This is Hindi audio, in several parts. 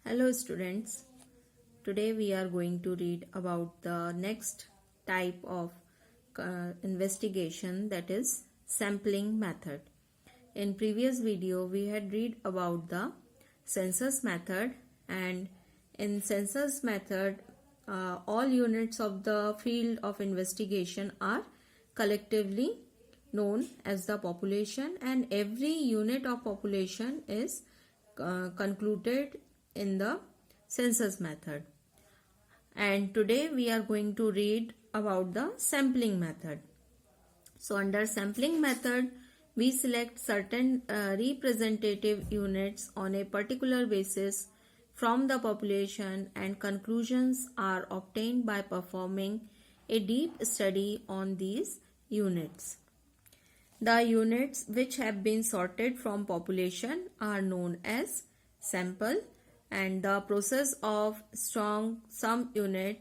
Hello students, today we are going to read about the next type of investigation, that is sampling method. In previous video we had read about the census method, and in census method all units of the field of investigation are collectively known as the population, and every unit of population is concluded in the census method. And today we are going to read about the sampling method. So under sampling method we select certain representative units on a particular basis from the population, and conclusions are obtained by performing a deep study on these units. The units which have been sorted from population are known as sample, and the process of strong some unit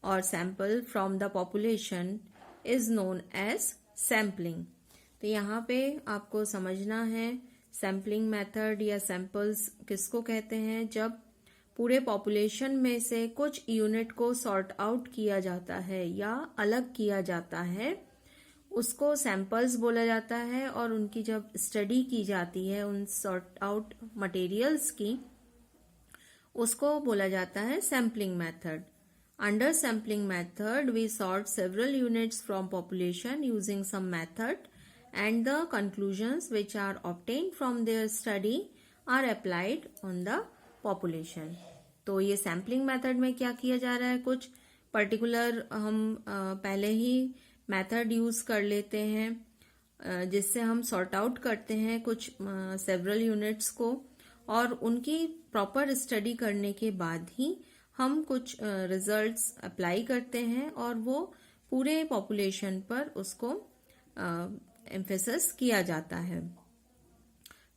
or sample from the population is known as sampling. तो यहाँ पे आपको समझना है सैम्पलिंग मेथड या सैंपल्स किसको कहते हैं। जब पूरे पॉपुलेशन में से कुछ यूनिट को सॉर्ट आउट किया जाता है या अलग किया जाता है, उसको सैंपल्स बोला जाता है, और उनकी जब स्टडी की जाती है उन सॉर्ट आउट मटेरियल्स की, उसको बोला जाता है sampling method. Under sampling method, we sort several units from population using some method, and the conclusions which are obtained from their study are applied on the population. तो ये sampling method में क्या किया जा रहा है, कुछ particular हम पहले ही method use कर लेते हैं जिससे हम sort out करते हैं कुछ several units को, और उनकी प्रॉपर स्टडी करने के बाद ही हम कुछ रिजल्ट्स अप्लाई करते हैं और वो पूरे पॉपुलेशन पर उसको एम्फेसिस किया जाता है.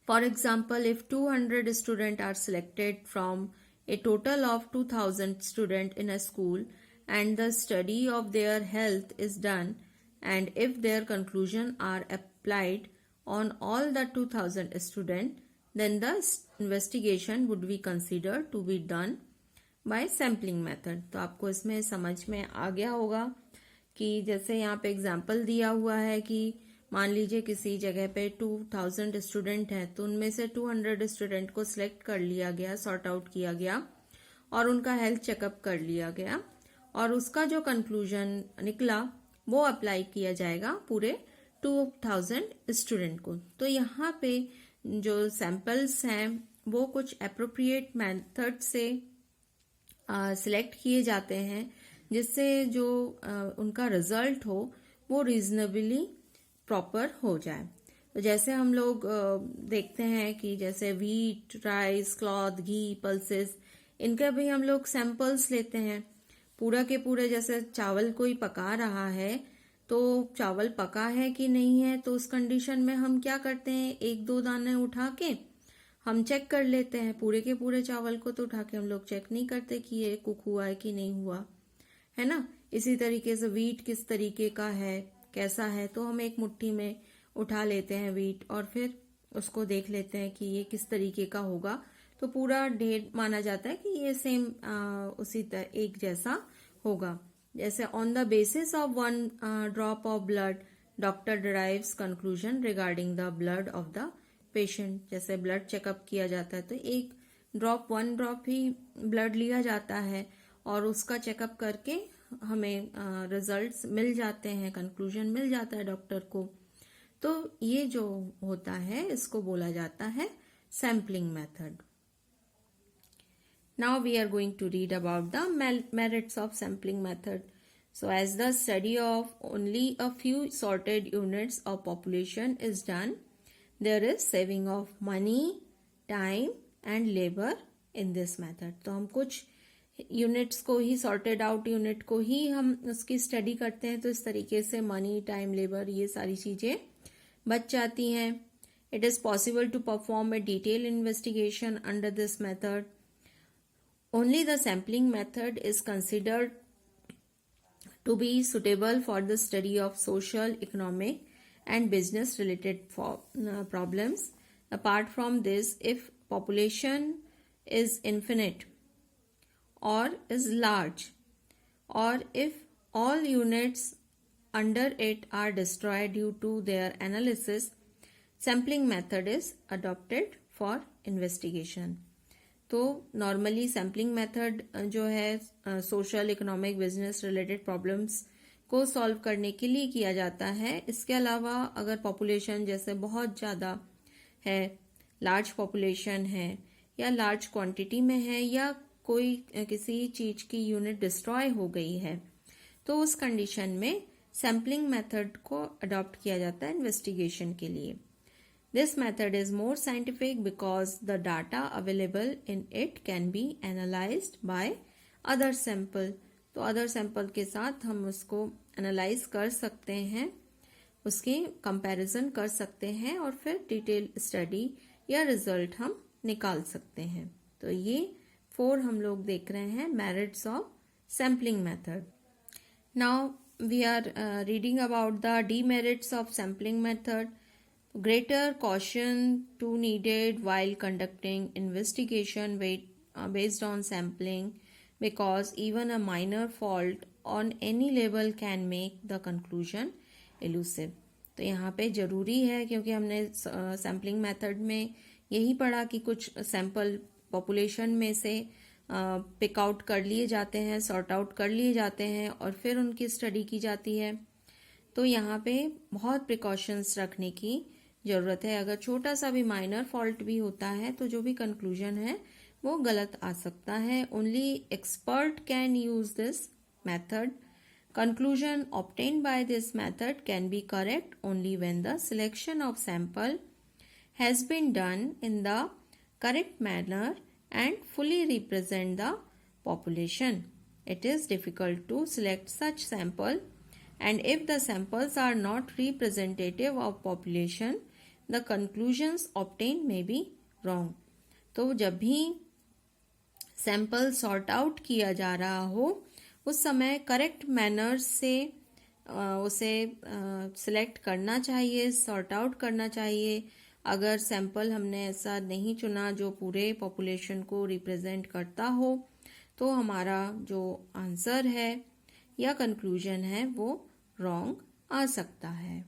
For example, if 200 student are selected from a total of 2000 student in a school and the study of their health is done, and if their conclusion are applied on all the 2000 student, then the investigation would be considered to be done by sampling method. तो आपको इसमें समझ में आ गया होगा कि जैसे यहाँ पे एग्जाम्पल दिया हुआ है कि मान लीजिए किसी जगह पे 2000 स्टूडेंट हैं, तो उनमें से 200 स्टूडेंट को सिलेक्ट कर लिया गया, सॉर्ट आउट किया गया और उनका हेल्थ चेकअप कर लिया गया, और उसका जो कंक्लूजन निकला वो अप्लाई किया जाएगा पूरे 2000 स्टूडेंट को. तो यहाँ पे जो सैंपल्स हैं वो कुछ एप्रोप्रिएट मेथड से सिलेक्ट किए जाते हैं, जिससे जो उनका रिजल्ट हो वो रीजनेबली प्रॉपर हो जाए. तो जैसे हम लोग देखते हैं कि जैसे व्हीट, राइस, क्लॉथ, घी, पल्सेस, इनका भी हम लोग सैंपल्स लेते हैं. पूरा के पूरे जैसे चावल कोई पका रहा है, तो चावल पका है कि नहीं है, तो उस कंडीशन में हम क्या करते हैं, एक दो दाने उठा के हम चेक कर लेते हैं. पूरे के पूरे चावल को तो उठा के हम लोग चेक नहीं करते कि ये कुक हुआ है कि नहीं हुआ है ना. इसी तरीके से व्हीट किस तरीके का है, कैसा है, तो हम एक मुट्ठी में उठा लेते हैं व्हीट और फिर उसको देख लेते हैं कि ये किस तरीके का होगा. तो पूरा ढेर माना जाता है कि ये सेम उसी तरह एक जैसा होगा. जैसे on the basis of one drop of blood doctor derives conclusion regarding the blood of the patient. जैसे ब्लड चेकअप किया जाता है तो एक ड्रॉप, वन ड्रॉप ही ब्लड लिया जाता है और उसका चेकअप करके हमें रिजल्ट्स मिल जाते हैं, कंक्लूजन मिल जाता है डॉक्टर को. तो ये जो होता है इसको बोला जाता है sampling method. Now we are going to read about the merits of sampling method. So as the study of only a few sorted units of population is done, there is saving of money, time and labor in this method. तो हम कुछ यूनिट्स को ही, सॉर्टेड आउट यूनिट को ही हम उसकी स्टडी करते हैं, तो इस तरीके से मनी, टाइम, लेबर, ये सारी चीजें बच जाती हैं. It is possible to perform a detailed investigation under this method. Only the sampling method is considered to be suitable for the study of social, economic and business related problems. Apart from this, if population is infinite or is large, or if all units under it are destroyed due to their analysis, sampling method is adopted for investigation. तो नॉर्मली सैम्पलिंग मेथड जो है social economic business related problems को सॉल्व करने के लिए किया जाता है. इसके अलावा अगर पॉपुलेशन जैसे बहुत ज़्यादा है, लार्ज पॉपुलेशन है या लार्ज क्वांटिटी में है या कोई किसी चीज़ की यूनिट डिस्ट्रॉय हो गई है, तो उस कंडीशन में सैम्पलिंग मेथड को अडॉप्ट किया जाता है इन्वेस्टिगेशन के लिए. This method is more scientific because the data available in it can be analyzed by other sample. तो other sample के साथ हम उसको analyze कर सकते हैं, उसकी comparison कर सकते हैं और फिर detail study या result हम निकाल सकते हैं. तो ये 4 हम लोग देख रहे हैं merits of sampling method. Now we are reading about the demerits of sampling method. Greater caution to needed while conducting investigation based on sampling, because even a minor fault on any level can make the conclusion elusive. तो यहाँ पे ज़रूरी है, क्योंकि हमने सैम्पलिंग मेथड में यही पढ़ा कि कुछ सैंपल पॉपुलेशन में से पिक आउट कर लिए जाते हैं, सॉर्ट आउट कर लिए जाते हैं और फिर उनकी स्टडी की जाती है. तो यहाँ पे बहुत प्रिकॉशंस रखने की ज़रूरत है. अगर छोटा सा भी माइनर फॉल्ट भी होता है तो जो भी कंक्लूजन है वो गलत आ सकता है. Only expert can use this method. Conclusion obtained by this method can be correct only when the selection of sample has been done in the correct manner and fully represent the population. It is difficult to select such sample, and if the samples are not representative of population, the conclusions obtained may be wrong. तो जब भी सैंपल सॉर्ट आउट किया जा रहा हो उस समय करेक्ट मैनर से उसे सिलेक्ट करना चाहिए, सॉर्ट आउट करना चाहिए. अगर सैंपल हमने ऐसा नहीं चुना जो पूरे पॉपुलेशन को रिप्रेजेंट करता हो, तो हमारा जो आंसर है या कंक्लूजन है वो रॉन्ग आ सकता है.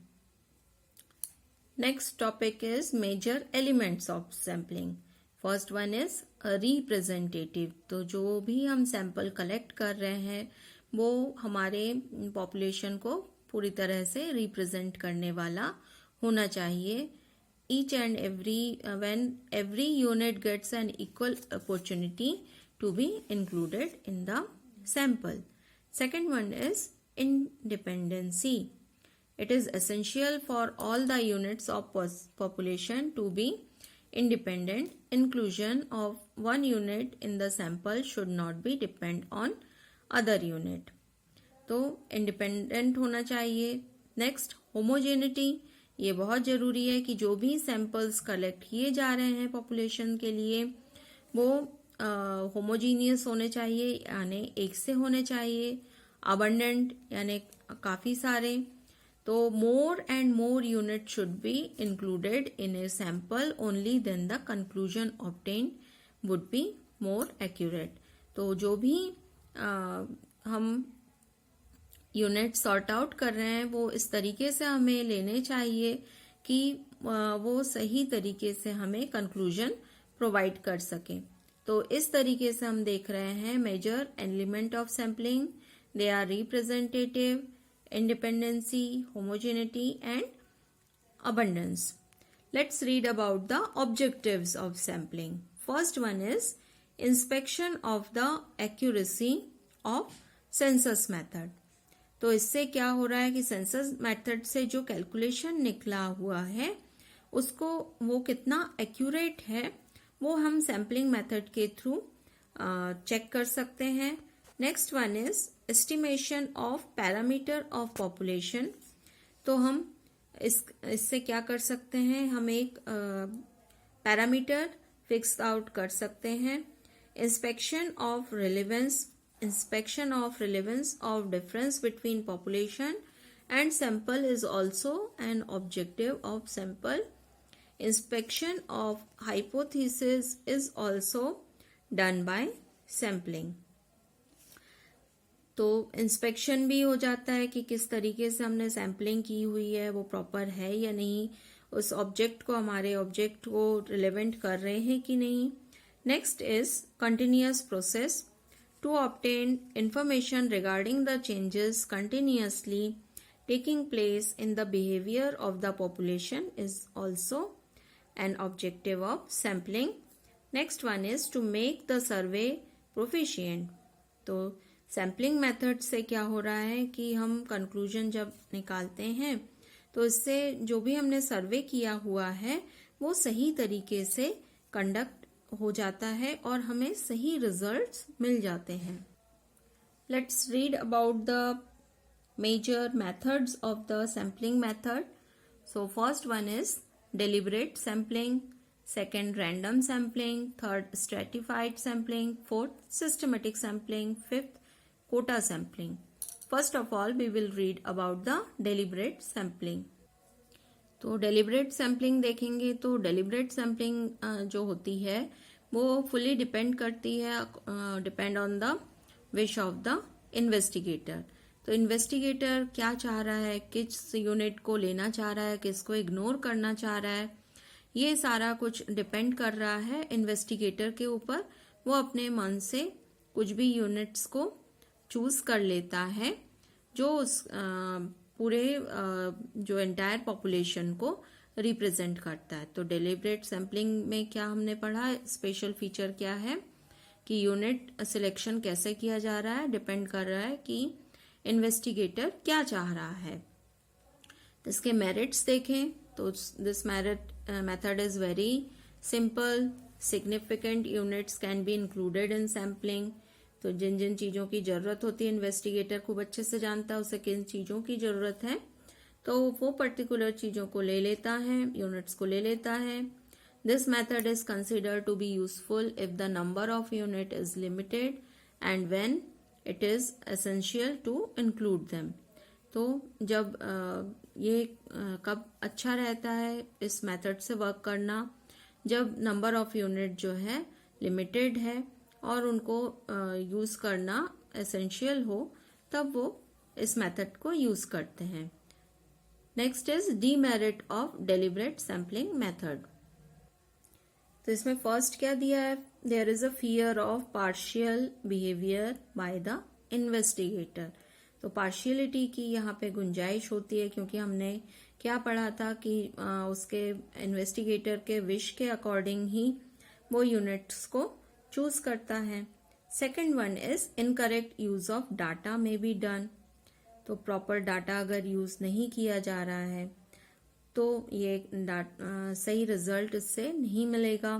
Next topic is major elements of sampling. First one is representative. तो जो भी हम सैंपल कलेक्ट कर रहे हैं वो हमारे पॉपुलेशन को पूरी तरह से रिप्रेजेंट करने वाला होना चाहिए. Each and when every unit gets an equal opportunity to be included in the sample. Second one is independency. It is essential for all the units of population to be independent. Inclusion of one unit in the sample should not be depend on other unit. तो independent होना चाहिए. Next, homogeneity. ये बहुत ज़रूरी है कि जो भी सैंपल्स कलेक्ट किए जा रहे हैं पॉपुलेशन के लिए वो होमोजीनियस होने चाहिए, यानी एक से होने चाहिए. अबंडेंट यानी काफ़ी सारे. तो more and more unit should be included in a sample, only then the conclusion obtained would be more accurate. तो जो भी हम यूनिट सॉर्ट आउट कर रहे हैं वो इस तरीके से हमें लेने चाहिए कि वो सही तरीके से हमें कंक्लूजन प्रोवाइड कर सकें. तो इस तरीके से हम देख रहे हैं major element of sampling. They are representative, independency, homogeneity and abundance. Let's read about the objectives of sampling. First one is inspection of the accuracy of census method. तो इससे क्या हो रहा है कि सेंसस मेथड से जो कैलकुलेशन निकला हुआ है उसको वो कितना एक्यूरेट है वो हम सैम्पलिंग मेथड के थ्रू चेक कर सकते हैं. Next one is estimation of parameter of population. तो हम इससे क्या कर सकते हैं, हम एक पैरामीटर फिक्स आउट कर सकते हैं. Inspection of relevance. Inspection of relevance of difference between population and sample is also an objective of sample. Inspection of hypothesis is also done by sampling. तो इंस्पेक्शन भी हो जाता है कि किस तरीके से हमने सैम्पलिंग की हुई है वो प्रॉपर है या नहीं, उस ऑब्जेक्ट को हमारे ऑब्जेक्ट को रिलेवेंट कर रहे हैं कि नहीं. Next is continuous process. To obtain information regarding the changes continuously taking place in the behavior of the population is also an objective of sampling. Next one is to make the survey proficient. तो सैम्पलिंग मेथड से क्या हो रहा है कि हम कंक्लूजन जब निकालते हैं तो इससे जो भी हमने सर्वे किया हुआ है वो सही तरीके से कंडक्ट हो जाता है और हमें सही रिजल्ट्स मिल जाते हैं. Let's read about the major methods of the sampling method. So first one is deliberate sampling, second random sampling, third stratified sampling, fourth systematic sampling, fifth quota sampling. First of all we will read about the deliberate sampling. तो deliberate sampling देखेंगे तो deliberate sampling जो होती है वो fully depend करती है depend on the wish of the investigator. तो इन्वेस्टिगेटर क्या चाह रहा है, किस यूनिट को लेना चाह रहा है, किसको इग्नोर करना चाह रहा है, ये सारा कुछ डिपेंड कर रहा है इन्वेस्टिगेटर के ऊपर. वो अपने मन से कुछ भी यूनिट्स को चूज कर लेता है जो उस पूरे जो एंटायर पॉपुलेशन को रिप्रेजेंट करता है. तो डेलिब्रेट सैम्पलिंग में क्या हमने पढ़ा, स्पेशल फीचर क्या है कि यूनिट सिलेक्शन कैसे किया जा रहा है, डिपेंड कर रहा है कि इन्वेस्टिगेटर क्या चाह रहा है. तो इसके मेरिट्स देखें तो this method is very simple. Significant units can be included in sampling. तो जिन जिन चीजों की जरूरत होती है इन्वेस्टिगेटर खूब अच्छे से जानता है उसे किन चीजों की जरूरत है तो वो पर्टिकुलर चीजों को ले लेता है, यूनिट्स को ले लेता है. This method is considered to be useful if the number of unit is limited and when it is essential to include them. तो जब ये कब अच्छा रहता है इस मेथड से वर्क करना, जब नंबर ऑफ यूनिट जो है लिमिटेड है और उनको यूज करना एसेंशियल हो तब वो इस मेथड को यूज करते हैं. Next is demerit of deliberate sampling method. तो इसमें फर्स्ट क्या दिया है, there is a fear of partial behaviour by the investigator. तो पार्शियलिटी की यहाँ पे गुंजाइश होती है क्योंकि हमने क्या पढ़ा था कि उसके इन्वेस्टिगेटर के विश के अकॉर्डिंग ही वो यूनिट्स को चूज करता है. Second one is incorrect use of data में बी डन. तो प्रॉपर डाटा अगर यूज नहीं किया जा रहा है तो ये सही रिजल्ट इससे नहीं मिलेगा.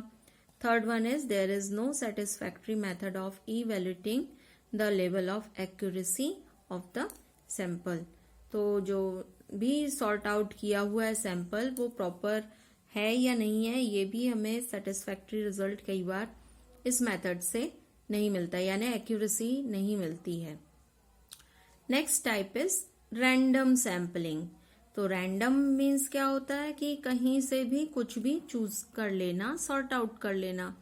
Third one is there is no satisfactory method of evaluating the level of accuracy of the sample. तो जो भी सॉर्ट आउट किया हुआ है सैंपल वो प्रॉपर है या नहीं है ये भी हमें सेटिस्फैक्ट्री रिजल्ट कई बार इस मेथड से नहीं मिलता, यानी एक्यूरेसी नहीं मिलती है. Next type is random sampling. तो रैंडम मीन्स क्या होता है कि कहीं से भी कुछ भी चूज कर लेना, सॉर्ट आउट कर लेना.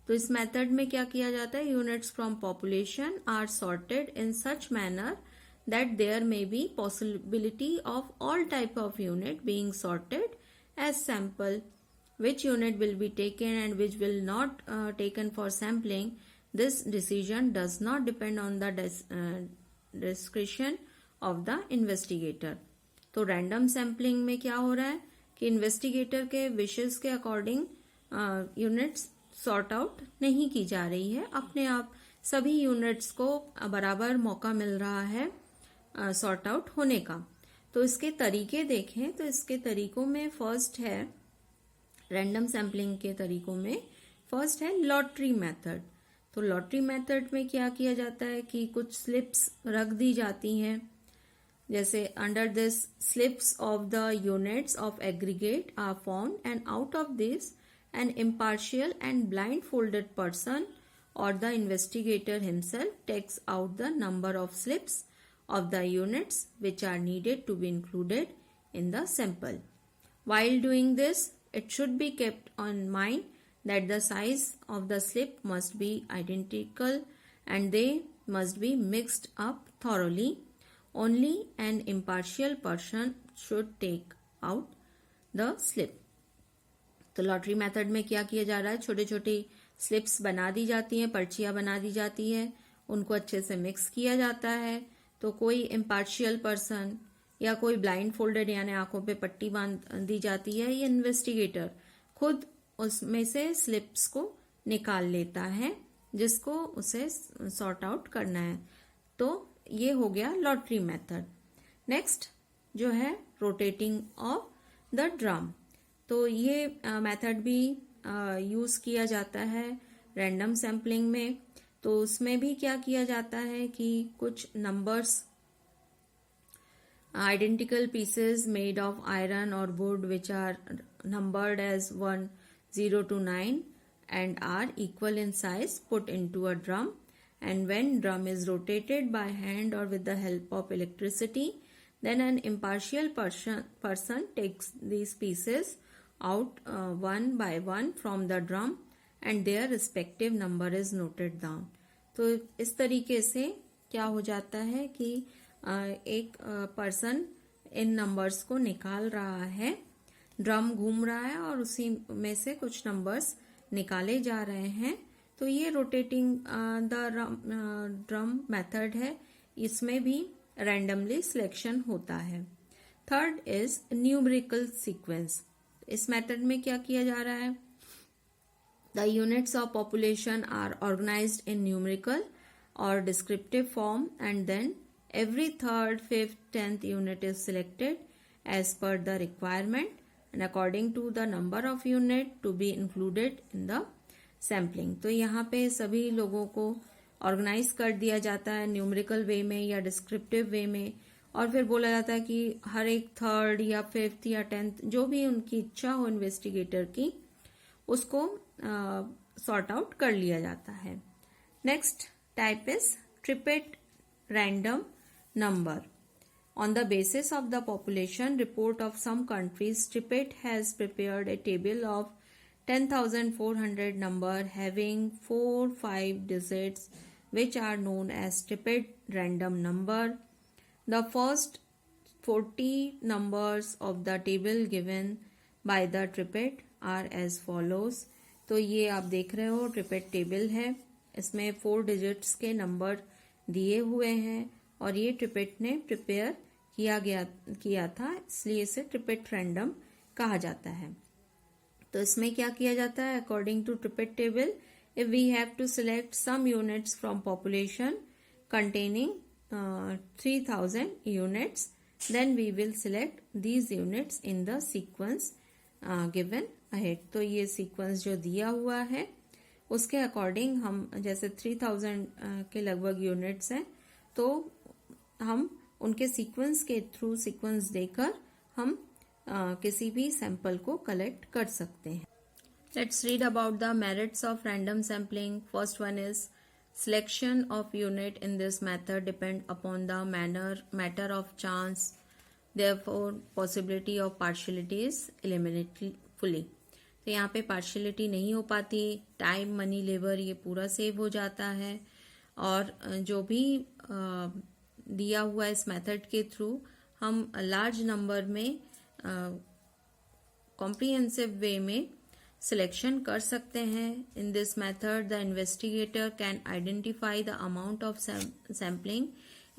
तो इस मेथड में क्या किया जाता है, units from population are sorted in such manner that there may be possibility of all type of unit being sorted as sample. Which unit will be taken and which will not taken for sampling, this decision does not depend on the discretion of the investigator. तो रैंडम सैम्पलिंग में क्या हो रहा है कि इन्वेस्टिगेटर के विशेस के अकॉर्डिंग यूनिट्स सॉर्ट आउट नहीं की जा रही है, अपने आप सभी यूनिट्स को बराबर मौका मिल रहा है सॉर्ट आउट होने का. तो इसके तरीके देखें तो इसके तरीकों में फर्स्ट है रैंडम सैम्पलिंग के तरीकों में फर्स्ट है लॉटरी मेथड. तो लॉटरी मेथड में क्या किया जाता है कि कुछ स्लिप्स रख दी जाती हैं, जैसे under this slips of the units of aggregate are found and out of this an impartial and blind folded person और the investigator himself takes out the number of slips of the units which are needed to be included in the sample. While doing this, it should be kept in mind that the size of the slip must be identical and they must be mixed up thoroughly. Only an impartial person should take out the slip. तो लॉटरी मेथड में क्या किया जा रहा है, छोटे छोटे स्लिप्स बना दी जाती हैं, पर्चियां बना दी जाती है, उनको अच्छे से मिक्स किया जाता है. तो कोई इम्पार्शियल पर्सन या कोई ब्लाइंड फोल्डेड यानी आंखों पे पट्टी बांध दी जाती है, ये इन्वेस्टिगेटर खुद उसमें से स्लिप्स को निकाल लेता है जिसको उसे सॉर्ट आउट करना है. तो ये हो गया लॉटरी मेथड. नेक्स्ट जो है रोटेटिंग ऑफ द ड्रम. तो ये मेथड भी यूज किया जाता है रैंडम सैम्पलिंग में. तो उसमें भी क्या किया जाता है कि कुछ numbers identical pieces made of iron or wood which are numbered as 1, 0 to 9 and are equal in size put into a drum, and when drum is rotated by hand or with the help of electricity, then an impartial person takes these pieces out one by one from the drum and their respective number is noted down. तो इस तरीके से क्या हो जाता है कि एक पर्सन इन नंबर्स को निकाल रहा है, ड्रम घूम रहा है और उसी में से कुछ नंबर्स निकाले जा रहे हैं. तो ये रोटेटिंग द ड्रम मेथड है, इसमें भी रैंडमली सिलेक्शन होता है. Third is numerical sequence. इस मेथड में क्या किया जा रहा है, the units of population are organised in numerical और descriptive form and then every third, fifth, 10th unit is selected as per the requirement and according to the number of unit to be included in the sampling. तो यहाँ पे सभी लोगों को ऑर्गेनाइज कर दिया जाता है न्यूमेरिकल वे में या डिस्क्रिप्टिव वे में, और फिर बोला जाता है कि हर एक थर्ड या फिफ्थ या 10th जो भी उनकी इच्छा हो इन्वेस्टिगेटर की उसको सॉर्ट आउट कर लिया जाता है. Next type is Tippett random number. On the basis of the population report of some countries, Tippett has prepared a table of 10,400 number having 4-5 digits which are known as Tippett random number. The first 40 numbers of the table given by the Tippett are as follows. तो ये आप देख रहे हो Tippett टेबल है, इसमें 4 डिजिट्स के नंबर दिए हुए हैं और ये ट्रिपेट ने प्रिपेयर किया था, इसलिए इसे ट्रिपेट रैंडम कहा जाता है. तो इसमें क्या किया जाता है, according to Tippett table, if we have to select some units from population containing 3000 units, then we will select these units in the sequence given ahead. तो ये सीक्वेंस जो दिया हुआ है उसके अकॉर्डिंग हम, जैसे 3000 के लगभग यूनिट्स हैं, तो हम उनके सीक्वेंस के थ्रू सीक्वेंस देकर हम किसी भी सैंपल को कलेक्ट कर सकते हैं. Let's read about the merits of random sampling. First one is selection of unit in this method depend upon the matter of chance, therefore possibility of partiality is eliminated fully. तो यहाँ पे पार्शियलिटी नहीं हो पाती, टाइम, मनी, लेबर ये पूरा सेव हो जाता है, और जो भी दिया हुआ इस मेथड के थ्रू हम लार्ज नंबर में कॉम्प्रिहेंसिव वे में सिलेक्शन कर सकते हैं. इन this method the investigator can identify the amount of sampling,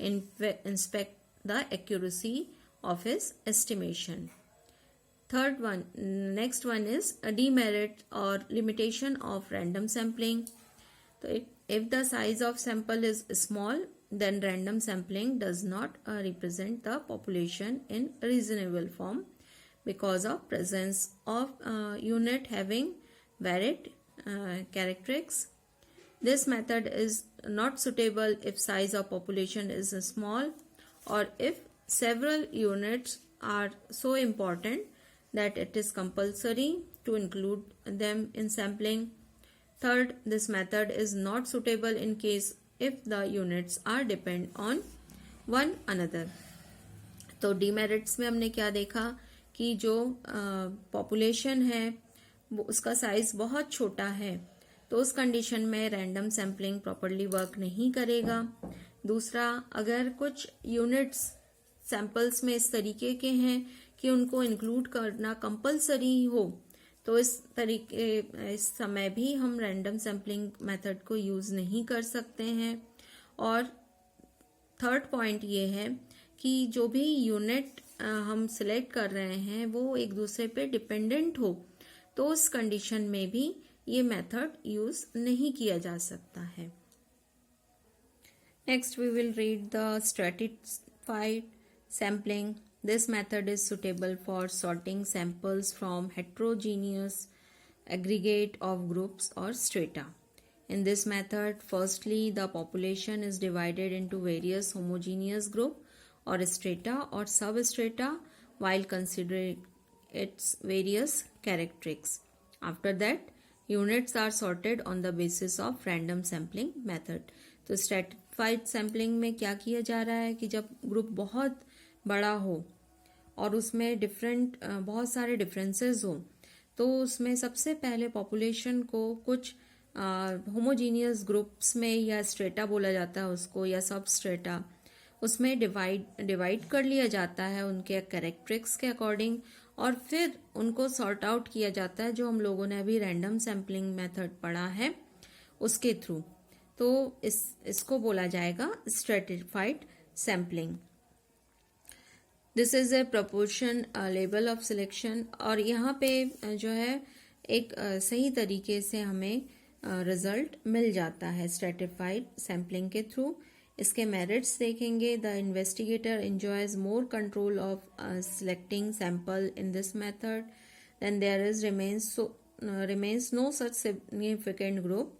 inspect the accuracy of his estimation. Third one, next one is a demerit or limitation of random sampling. So if the size of sample is small, then random sampling does not represent the population in reasonable form because of presence of unit having varied characteristics. This method is not suitable if size of population is small or if several units are so important that it is compulsory to include them in sampling. Third, this method is not suitable in case if the units are depend on one another. तो demerits में हमने क्या देखा कि जो population है उसका साइज बहुत छोटा है, तो उस कंडीशन में रैंडम सैम्पलिंग प्रॉपरली वर्क नहीं करेगा। दूसरा, अगर कुछ यूनिट्स सैंपल्स में इस तरीके के हैं कि उनको इंक्लूड करना कंपलसरी हो, तो इस समय भी हम रैंडम सैम्पलिंग मेथड को यूज नहीं कर सकते हैं। और थर्ड पॉइंट ये है कि जो भी यूनिट हम सिलेक्ट कर रहे हैं वो एक दूसरे पे डिपेंडेंट हो, तो उस कंडीशन में भी ये मेथड यूज नहीं किया जा सकता है। Next we will read the stratified sampling. This method is suitable for sorting samples from heterogeneous aggregate of groups or strata. In this method, firstly, the population is divided into various homogeneous group or strata or substrata while considering its various characteristics. After that, units are sorted on the basis of random sampling method. तो stratified sampling में क्या किया जा रहा है कि जब ग्रुप बहुत बड़ा हो और उसमें बहुत सारे डिफरेंसेस हो, तो उसमें सबसे पहले पॉपुलेशन को कुछ होमोजीनियस ग्रुप्स में, या स्ट्रेटा बोला जाता है उसको, या सब स्ट्रेटा, उसमें डिवाइड कर लिया जाता है उनके कैरेक्टरिस्टिक्स के अकॉर्डिंग, और फिर उनको सॉर्ट आउट किया जाता है जो हम लोगों ने अभी रैंडम सैम्पलिंग मेथड पढ़ा है उसके थ्रू। तो इसको बोला जाएगा stratified sampling. This is a proportion level of selection. और यहाँ पे जो है एक सही तरीके से हमें रिजल्ट मिल जाता है स्ट्रेटिफाइड सैम्पलिंग के थ्रू. इसके मेरिट्स देखेंगे. The investigator enjoys more control of selecting sample in this method. Then there is remains no such significant group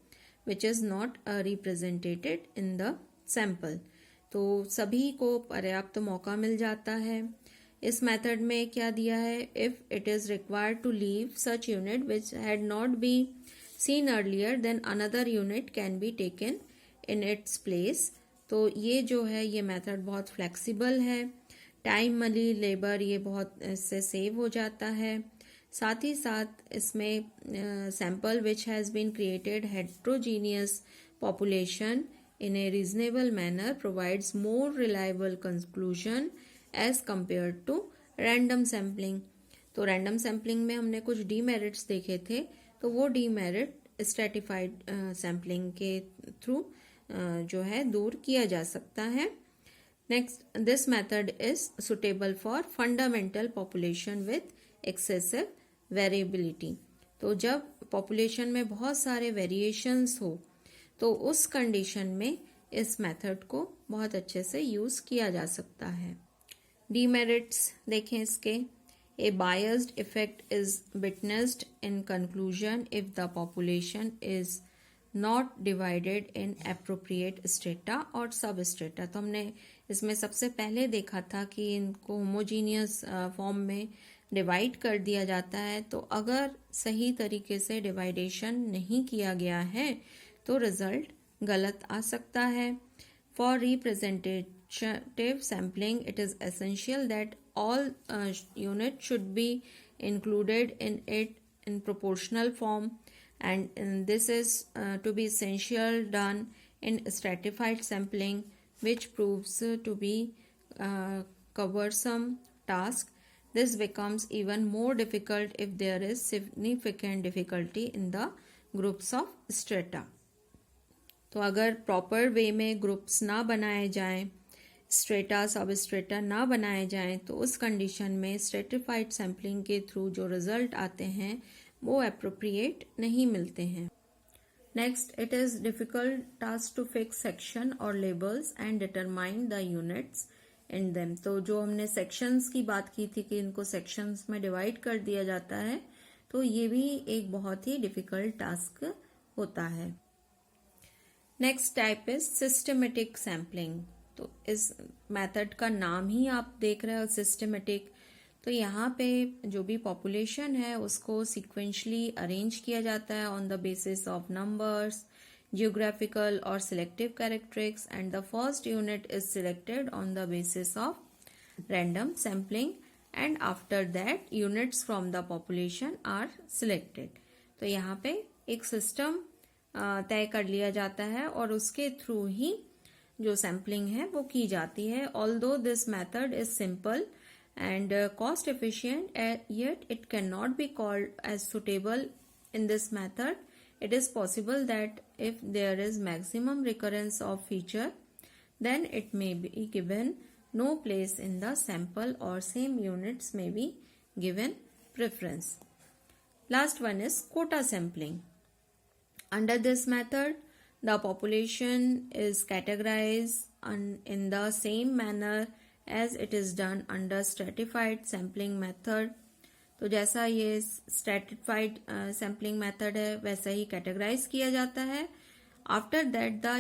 which is not represented in the sample. तो सभी को पर्याप्त मौका मिल जाता है. इस मेथड में क्या दिया है, if it is required to leave such unit which had not be seen earlier then another unit can be taken in its place. तो ये जो है ये मेथड बहुत फ्लेक्सिबल है. टाइम, मनी, लेबर ये बहुत इससे सेव हो जाता है. साथ ही साथ इसमें sample which has been created heterogeneous population in a reasonable manner provides more reliable conclusion as compared to random sampling. तो random sampling में हमने कुछ demerits देखे थे, तो वो demerit stratified sampling के थ्रू जो है दूर किया जा सकता है. Next, this method is suitable for fundamental population with excessive variability. तो जब population में बहुत सारे variations हो, तो उस कंडीशन में इस मेथड को बहुत अच्छे से यूज किया जा सकता है. डीमेरिट्स देखें इसके. A biased effect is witnessed in conclusion if the population is not divided in appropriate strata और सब स्ट्रेटा. तो हमने इसमें सबसे पहले देखा था कि इनको होमोजीनियस फॉर्म में डिवाइड कर दिया जाता है. तो अगर सही तरीके से डिवाइडेशन नहीं किया गया है तो रिजल्ट गलत आ सकता है. For representative sampling it is essential that all unit should be included in it in proportional form, and this is to be essential done in stratified sampling which proves to be cumbersome task. This becomes even more difficult if there is significant difficulty in the groups of strata. तो अगर प्रॉपर वे में ग्रुप्स ना बनाए जाएं, स्ट्रेटा सब स्ट्रेटा ना बनाए जाएं, तो उस कंडीशन में स्ट्रेटिफाइड सैम्पलिंग के थ्रू जो रिजल्ट आते हैं वो एप्रोप्रिएट नहीं मिलते हैं. Next, it is difficult task to fix section or labels and determine the units in them. तो जो हमने sections की बात की थी कि इनको sections में divide कर दिया जाता है, तो ये भी एक बहुत ही difficult task होता है. Next type is systematic sampling. तो इस method का नाम ही आप देख रहे हो systematic. तो यहाँ पे जो भी पॉपुलेशन है उसको सिक्वेंशली अरेंज किया जाता है on the basis of numbers, geographical और selective characteristics, and the first unit is selected on the basis of random sampling and after that units from the population are selected. तो यहाँ पे एक सिस्टम तय कर लिया जाता है और उसके थ्रू ही जो सैम्पलिंग है वो की जाती है. Although this method is simple and cost efficient, yet it cannot be called as suitable in this method. It is possible that if there is maximum recurrence of feature, then it may be given no place in the sample or same units may be given preference. Last one is quota sampling. Under this method, the population is categorized in the same manner as it is done under stratified sampling method. तो जैसा ये stratified sampling method है वैसा ही categorize किया जाता है. After that the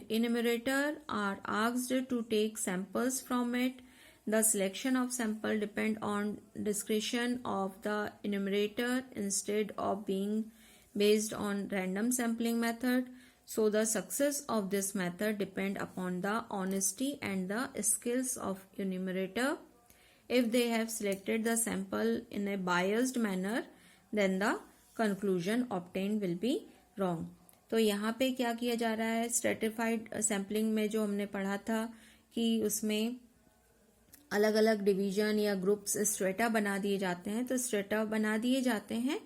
enumerator are asked to take samples from it. The selection of sample depend on discretion of the enumerator instead of being based on random sampling method. So the success of this method depend upon the honesty and the skills of enumerator. If they have selected the sample in a biased manner, then the conclusion obtained will be wrong. तो यहाँ पे क्या किया जा रहा है, स्ट्रेटिफाइड सैम्पलिंग में जो हमने पढ़ा था कि उसमें अलग अलग डिवीजन या ग्रुप्स स्ट्रेटा बना दिए जाते हैं. तो स्ट्रेटा बना दिए जाते हैं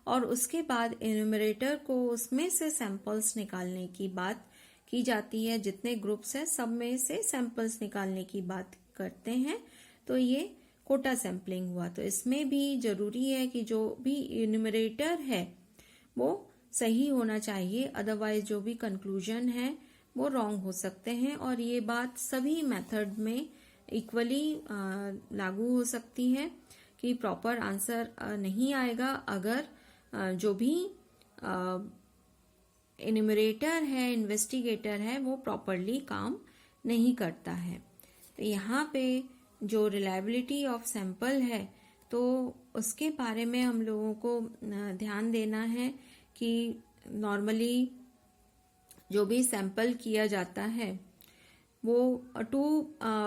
और उसके बाद एन्यूमरेटर को उसमें से सैंपल्स निकालने की बात की जाती है. जितने ग्रुप्स हैं सब में से सैंपल्स निकालने की बात करते हैं. तो ये कोटा सैंपलिंग हुआ. तो इसमें भी जरूरी है कि जो भी एन्यूमरेटर है वो सही होना चाहिए, अदरवाइज जो भी कंक्लूजन है वो रॉन्ग हो सकते हैं. और ये बात सभी मेथड में इक्वली लागू हो सकती है कि प्रॉपर आंसर नहीं आएगा अगर जो भी एन्यूमरेटर है, इन्वेस्टिगेटर है, वो प्रॉपरली काम नहीं करता है. तो यहाँ पे जो रिलायबिलिटी ऑफ सैंपल है तो उसके बारे में हम लोगों को ध्यान देना है कि नॉर्मली जो भी सैंपल किया जाता है वो 2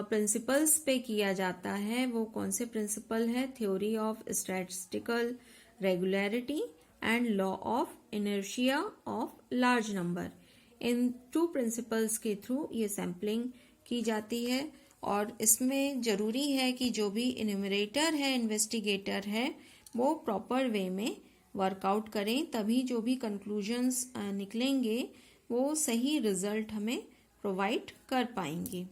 प्रिंसिपल्स पे किया जाता है. वो कौन से प्रिंसिपल है, theory of statistical regularity and law of inertia of large number. In 2 principles के थ्रू ये सैम्पलिंग की जाती है. और इसमें जरूरी है कि जो भी इन्यूमरेटर है, इन्वेस्टिगेटर है, वो प्रॉपर वे में वर्कआउट करें, तभी जो भी कंक्लूजन्स निकलेंगे वो सही रिजल्ट हमें प्रोवाइड कर पाएंगे.